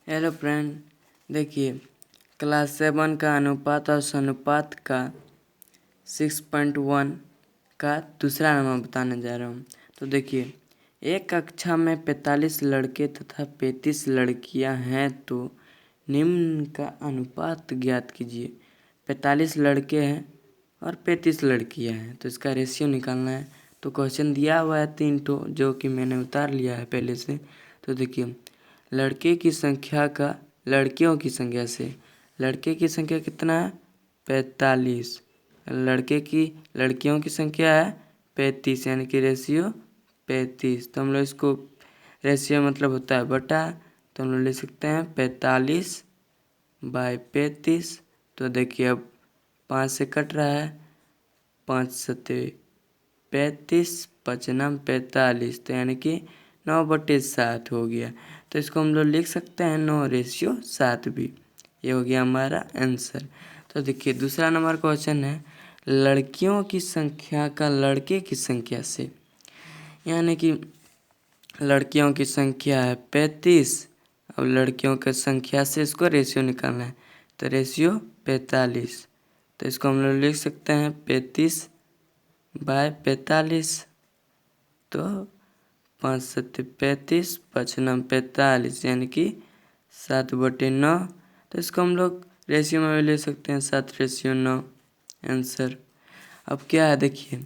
Hello friend, देखिए class 7 का अनुपात और सनुपात का 6.1 का दूसरा नंबर बताने जा रहा हूँ। तो देखिए, एक कक्षा में 45 लड़के तथा 35 लड़कियां हैं, तो निम्न का अनुपात ज्ञात कीजिए। 45 लड़के हैं और 35 लड़कियां हैं, तो इसका रेशियो निकालना है। तो क्वेश्चन दिया हुआ है 3 ठो, जो कि मैंने उतार लिया है पहले से। तो देखिए, लड़के की संख्या का लड़कियों की संख्या से, लड़के की संख्या कितना है 45, लड़कियों की संख्या है 35, यानी कि रेशियो 35। तो हम लोग इसको रेशियो मतलब होता है बटा, तो हम लोग ले सकते हैं 45/35। तो देखिए अब 5 से कट रहा है, 5 सत्ते 35, 5 नम 45, तो यानी कि 9/7 हो गया। तो इसको हम लोग लिख सकते हैं 9:7 भी। ये हो गया हमारा आंसर। तो देखिए दूसरा नंबर क्वेश्चन है, लड़कियों की संख्या का लड़के की संख्या से, यानी कि लड़कियों की संख्या है 35, अब लड़कियों की संख्या से इसको रेशियो निकालना है। तो रेशियो 45, तो इसको हम लोग लिख सकते हैं 35/45। तो 5 सत्ते 35, 5 नम 45, यानी कि 7/9। तो इसको हम लोग रेशियो में भी ले सकते हैं 7:9 आंसर। अब क्या है देखिए,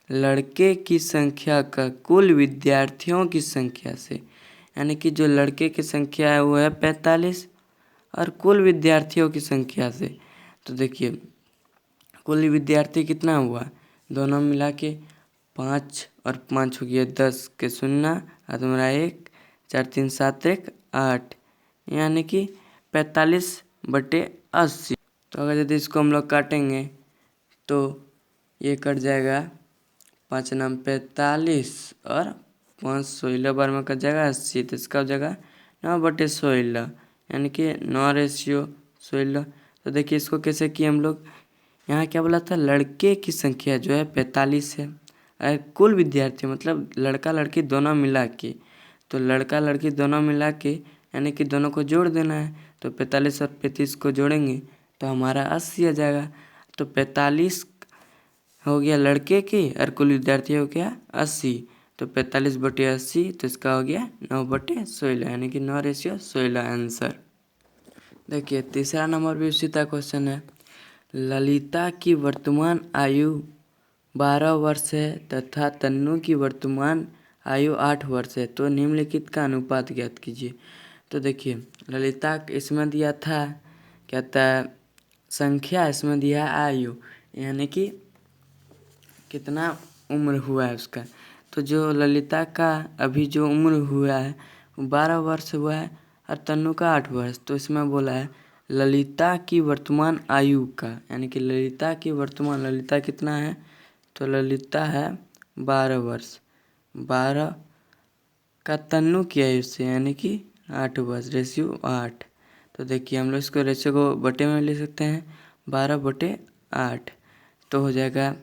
लड़के की संख्या का कुल विद्यार्थियों की संख्या से, यानी कि जो लड़के की संख्या है वो है 45 और कुल विद्यार्थियों की संख्या से। तो देखिए कुल विद्यार्थी कितना हुआ, दोनों मिला के 5 और 5 हो गया 10 के 0 और तुम्हारा 1, 4 3 7 1 8, यानी कि 45/80। तो अगर यदि इसको हम लोग काटेंगे तो ये कट जाएगा, 5 नाम 45 और 5 16 बार में कट जाएगा 80, तो इसका हो जाएगा 9/16, यानी कि 9:16। तो देखिए इसको कैसे किए हम लोग, यहाँ क्या बोला था, लड़के की संख्या जो है 45 है, और कुल विद्यार्थी मतलब लड़का लड़की दोनों मिला के, तो लड़का लड़की दोनों मिला के यानी कि दोनों को जोड़ देना है। तो 45 और 35 को जोड़ेंगे तो हमारा 80 आ जाएगा। तो 45 हो गया लड़के की और कुल विद्यार्थी हो गया 80, तो 45/80, तो इसका हो गया 9/16, यानी कि 9:16 आंसर। देखिए तीसरा नंबर भी उसी का क्वेश्चन है, ललिता की वर्तमान आयु 12 वर्ष है तथा तन्नू की वर्तमान आयु 8 वर्ष है, तो निम्नलिखित का अनुपात ज्ञात कीजिए। तो देखिए ललिता इसमें दिया था क्या था संख्या, इसमें दिया है आयु, यानी कि कितना उम्र हुआ है उसका। तो जो ललिता का अभी जो उम्र हुआ है वो 12 वर्ष हुआ है और तन्नू का 8 वर्ष। तो इसमें बोला है ललिता की वर्तमान आयु का, यानी कि ललिता की वर्तमान, ललिता कितना है, तो ललिता है 12 वर्ष, 12 का तन्नू की आयु से यानी कि 8 वर्ष, रेशियो 8। तो देखिए हम लोग इसको रेशियो को बटे में ले सकते हैं, 12/8, तो हो जाएगा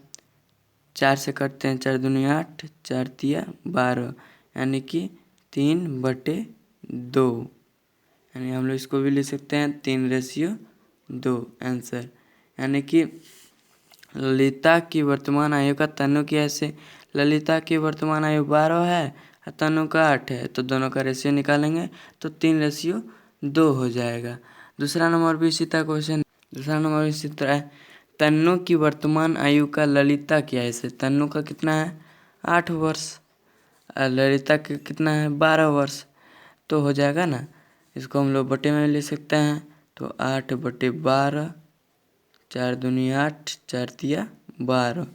4 से कटते हैं, 4 दूनी 8, 4 तिया 12, यानी कि 3/2, यानी हम लोग इसको भी ले सकते हैं 3:2 आंसर। यानी कि ललिता की वर्तमान आयु का तन्नू की ऐसे, ललिता की वर्तमान आयु 12 है और तन्नू का 8 है, तो दोनों का रेशियो निकालेंगे तो 3:2 हो जाएगा। दूसरा नंबर भी इसी तरह क्वेश्चन, दूसरा नंबर इसी तरह है, तन्नू की वर्तमान आयु का ललिता की आयु से, तन्नू का कितना है 8 वर्ष और ललिता का कितना है 12 वर्ष, तो हो जाएगा ना, इसको हम लोग बटे में ले सकते हैं। तो 8/12, 4 दूनी 8, 4 तिया 12।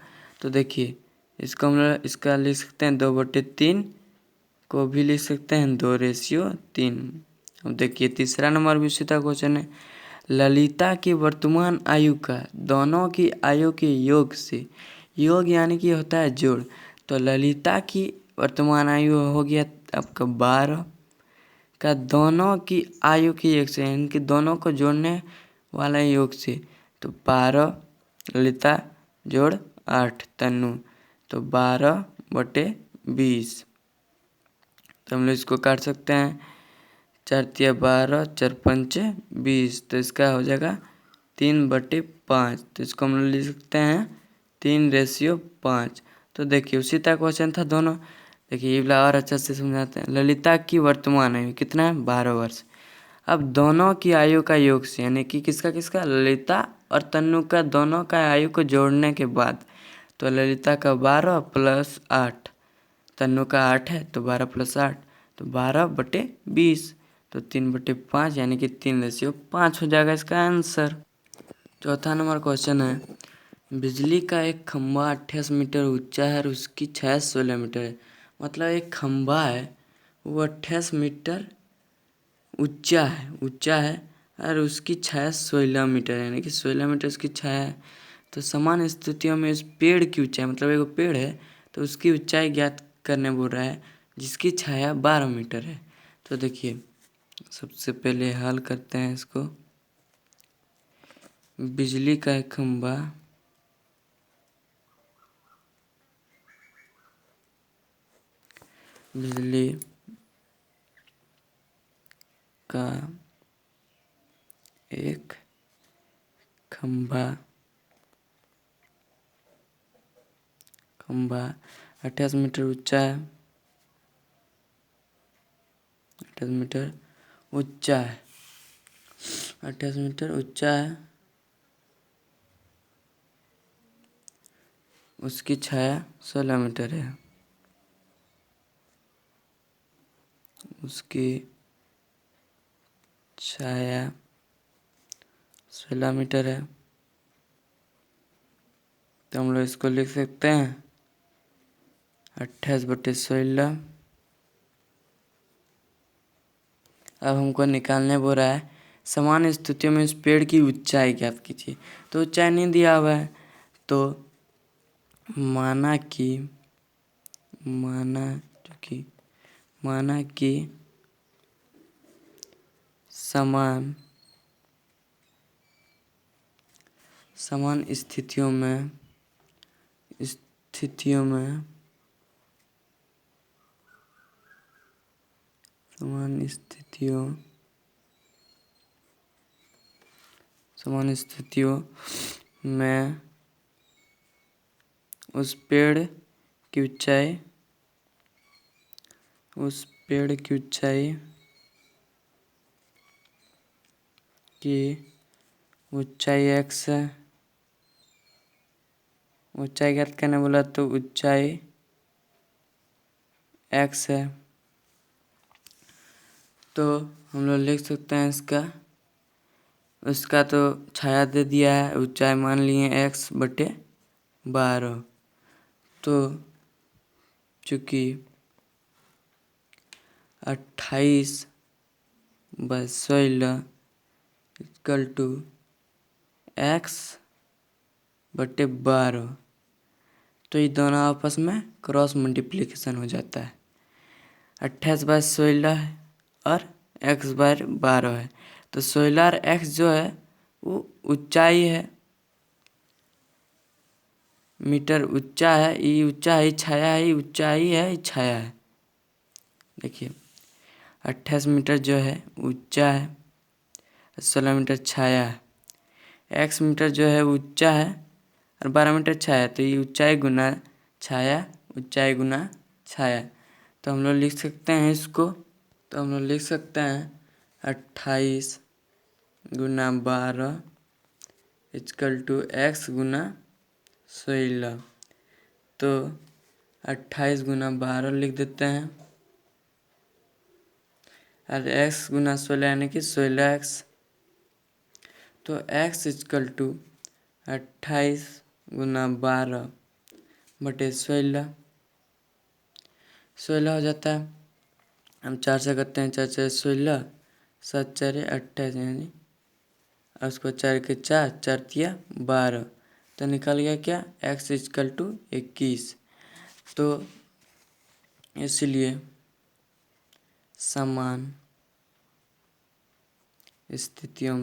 तो देखिए इसको हम लोग इसका लिख सकते हैं 2/3 को भी लिख सकते हैं 2:3। अब देखिए तीसरा नंबर भी उसी तरह क्वेश्चन है, ललिता की वर्तमान आयु का दोनों की आयु के योग से, योग यानी कि होता है जोड़, तो ललिता की वर्तमान आयु हो गया आपका 12 का दोनों की आयु के योग से, यानी कि दोनों को जोड़ने वाला योग से, तो 12 ललिता जोड़ 8 तन्नू, तो 12/20। तो हम लोग इसको काट सकते हैं, 4 तिया 12, 4 पंचे 20, तो इसका हो जाएगा 3/5। तो इसको हम लोग लिख सकते हैं 3:5। तो देखिए उसी तरह क्वेश्चन था दोनों। देखिए ये वाला और अच्छा से समझाते हैं। ललिता की वर्तमान आयु कितना है? 12 वर्ष। अब दोनों की आयु का योग से, यानी कि किसका किसका, ललिता और तन्नु का, दोनों का आयु को जोड़ने के बाद, तो ललिता का 12 + 8, तन्नु का 8 है तो 12 + 8, तो 12/20, तो 3/5 यानी कि 3:5 हो जाएगा इसका आंसर। चौथा नंबर क्वेश्चन है, बिजली का एक खंभा 28 मीटर ऊंचा है और उसकी छाया 16 मीटर है। मतलब एक खंभा है वो 28 मीटर ऊंचा है और उसकी छाया 16 मीटर है, यानी कि 16 मीटर उसकी छाया है। तो समान स्थितियों में इस पेड़ की ऊंचाई, मतलब एक पेड़ है तो उसकी ऊंचाई ज्ञात करने बोल रहा है जिसकी छाया 12 मीटर है। तो देखिए सबसे पहले हल करते हैं इसको। बिजली का एक खंभा बिजली का एक खंभा 28 मीटर ऊंचा है, 28 मीटर ऊंचा है, 28 मीटर ऊंचा है। उसकी छाया 16 मीटर है। उसकी छाया 16 मीटर है। तो हम लोग इसको लिख सकते हैं 28/16। अब हमको निकालने बोल रहा है समान स्थितियों में इस पेड़ की ऊंचाई ज्ञात कीजिए। तो ऊंचाई नहीं दिया हुआ है, तो माना कि समान स्थितियों में उस पेड़ की ऊंचाई x है। ऊंचाई ज्ञात करने बोला तो ऊंचाई x है। तो हम लोग लिख सकते हैं उसका तो छाया दे दिया है, ऊंचाई मान लिए x/12। तो चूँकि 28/16 = x/12, तो ये दोनों आपस में क्रॉस मल्टीप्लिकेशन हो जाता है। 28/16 और x/12 है, तो 16 और x जो है वो ऊंचाई है, मीटर ऊंचा है, ये ऊंचा है, छाया है, ऊंचाई है, छाया है। देखिए 28 मीटर जो है ऊंचा है, 16 मीटर छाया है। x मीटर जो है ऊंचा है और 12 मीटर छाया, तो ये ऊंचाई गुना छाया, ऊंचाई गुना छाया। तो हम लोग लिख सकते हैं इसको। तो हम लोग लिख सकते हैं 28 × 12 = x × 16। तो 28 × 12 लिख देते हैं और x × 16 यानी कि 16x। तो x = 28 × 12/16, 16 हो जाता है। हम 4 से करते हैं, 4 4 16, 7 4 28, यानी और उसको 4 के 4, 4 तिया 12, तो निकल गया क्या, x = 21। तो इसलिए समान स्थितियों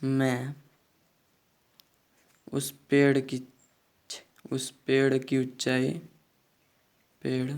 में उस पेड़ की ऊंचाई पेड़